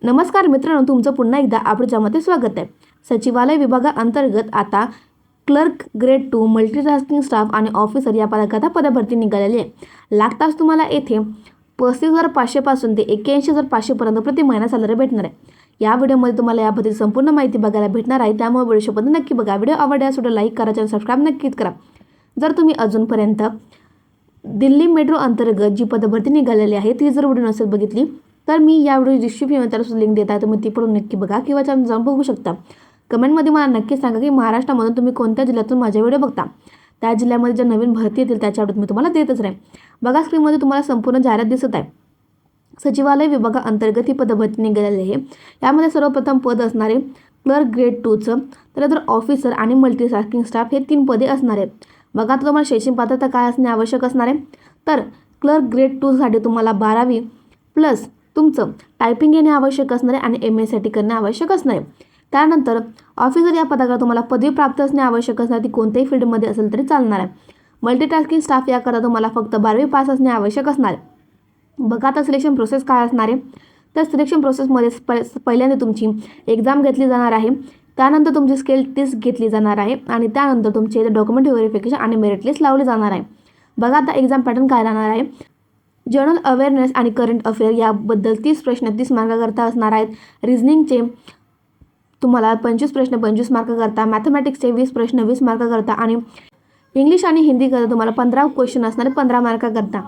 नमस्कार मित्रांनो, तुमचं पुन्हा एकदा आपल्यामध्ये स्वागत आहे। सचिवालय विभागाअंतर्गत आता क्लर्क ग्रेड 2 मल्टीटास्किंग स्टाफ आणि ऑफिसर या पदाकरता पदभरती निघालेली आहे। लागताच तुम्हाला येथे 35,500 पासून ते 81,500 पर्यंत प्रति महिना सॅलरी भेटणार आहे। या व्हिडिओमध्ये तुम्हाला याबद्दल संपूर्ण माहिती बघायला भेटणार आहे, त्यामुळे व्हिडिओ शेवटपर्यंत नक्की बघा। व्हिडिओ आवडल्यास व्हिडिओ लाईक करा, चॅनल सबस्क्राइब नक्कीच करा। जर तुम्ही अजूनपर्यंत दिल्ली मेट्रो अंतर्गत जी पदभरती निघालेली आहे ती जर व्हिडिओ नसेल बघितली तर मी या व्हिडिओ डिस्क्रिप्शनमध्ये त्याला लिंक देत आहे, तुम्ही ती पण नक्की बघा किंवा चॅनल जाऊन बघू शकता। कमेंटमध्ये मला नक्की सांगा की महाराष्ट्रामधून तुम्ही कोणत्या जिल्ह्यातून माझे व्हिडिओ बघता, त्या जिल्ह्यामध्ये ज्या नवीन भरती येतील त्याच्या अपडेट मी तुम्हाला देतच राहीन। बघा, स्क्रीनमध्ये तुम्हाला संपूर्ण जाहिरात दिसत आहे। सचिवालय विभागाअंतर्गत ही पदभरती निघालेली आहे। यामध्ये सर्वप्रथम पद असणारे क्लर्क ग्रेड 2चं, त्यानंतर ऑफिसर आणि मल्टीटास्किंग स्टाफ हे 3 पदे असणार आहेत। बघा, आता तुम्हाला शैक्षणिक पात्रता काय असणे आवश्यक असणार आहे, तर क्लर्क ग्रेड 2 साठी तुम्हाला 12वी प्लस तुमचं टायपिंग येणे आवश्यक असणार आहे आणि MA करणे आवश्यक असणार आहे। त्यानंतर ऑफिसर या पदाकरता तुम्हाला पदवी प्राप्त असणे आवश्यक असणार, ती कोणत्याही फील्डमध्ये असेल तरी चालणार आहे। मल्टीटास्किंग स्टाफ याकरता तुम्हाला फक्त 12वी पास असणे आवश्यक असणार आहे। बघा, आता सिलेक्शन प्रोसेस काय असणार आहे, तर सिलेक्शन प्रोसेसमध्ये पहिल्यांदा तुमची एक्झाम घेतली जाणार आहे, त्यानंतर तुमची स्किल टेस्ट घेतली जाणार आहे आणि त्यानंतर तुमचे डॉक्युमेंट व्हेरिफिकेशन आणि मेरिट लिस्ट लावली जाणार आहे। बघा, आता एक्झाम पॅटर्न काय राहणार आहे, जनरल अवेअरनेस आणि करंट अफेअर याबद्दल 30 प्रश्न 30 मार्काकरता असणार आहेत। रिझनिंगचे तुम्हाला 25 प्रश्न 25 मार्काकरता, मॅथमॅटिक्सचे 20 प्रश्न 20 मार्काकरता आणि इंग्लिश आणि हिंदीकरता तुम्हाला 15 क्वेश्चन असणार 15 मार्काकरता।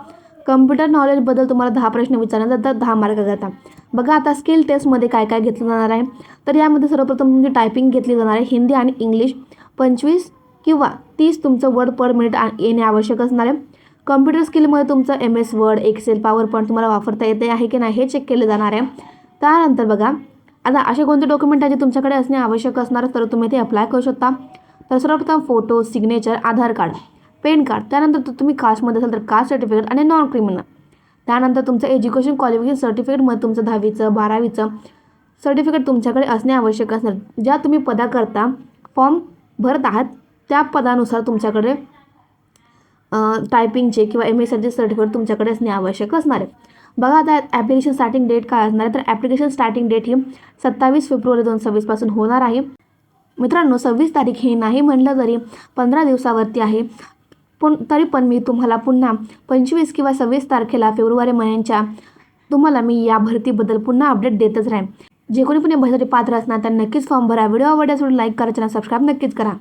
कम्प्युटर नॉलेजबद्दल तुम्हाला 10 प्रश्न विचारले जातात 10 मार्काकरता। बघा, आता स्किल टेस्टमध्ये काय काय घेतलं जाणार आहे, तर यामध्ये सर्वप्रथम तुमची टायपिंग घेतली जाणार आहे, हिंदी आणि इंग्लिश 25 किंवा 30 तुमचं वर्ड पर मिनिट येणे आवश्यक असणार आहे। कम्प्युटर स्किलमध्ये तुमचं MS word, Excel, PowerPoint तुम्हाला वापरता येते आहे की नाही हे चेक केले जाणार आहे। त्यानंतर बघा, आता असे कोणते डॉक्युमेंट आहे जे तुमच्याकडे असणे आवश्यक असणार तर तुम्ही ते अप्लाय करू शकता। तर सर्वप्रथम फोटो, सिग्नेचर, आधार कार्ड, पॅन कार्ड, त्यानंतर तुम्ही कास्टमध्ये असाल तर कास्ट सर्टिफिकेट आणि नॉन क्रिमिनल, त्यानंतर तुमचं एज्युकेशन क्वालिफिकेशन सर्टिफिकेटमध्ये तुमचं 10वीचं 12वीचं सर्टिफिकेट तुमच्याकडे असणे आवश्यक असणार। ज्या तुम्ही पदाकरता फॉर्म भरत आहात त्या पदानुसार तुमच्याकडे टायपिंगचे किंवा MA सर्टिफिकेट तुमच्याकडे असणे आवश्यक असणार आहे। बघा, आता ॲप्लिकेशन स्टार्टिंग डेट काय असणार आहे, तर ॲप्लिकेशन स्टार्टिंग डेट ही 27 फेब्रुवारी 2026 पासून होणार आहे। मित्रांनो, 26 तारीख हे नाही म्हटलं तरी 15 दिवसावरती आहे, तरी पण मी तुम्हाला पुन्हा 25 किंवा 26 तारखेला फेब्रुवारी महिन्याच्या तुम्हाला मी या भरतीबद्दल पुन्हा अपडेट देतच राहीन। जे कोणी पण या भरतीसाठी पात्र असणार त्यांना नक्कीच फॉर्म भरा। व्हिडिओ आवडल्यास लाईक करा, चॅनल सबस्क्राइब नक्कीच करा।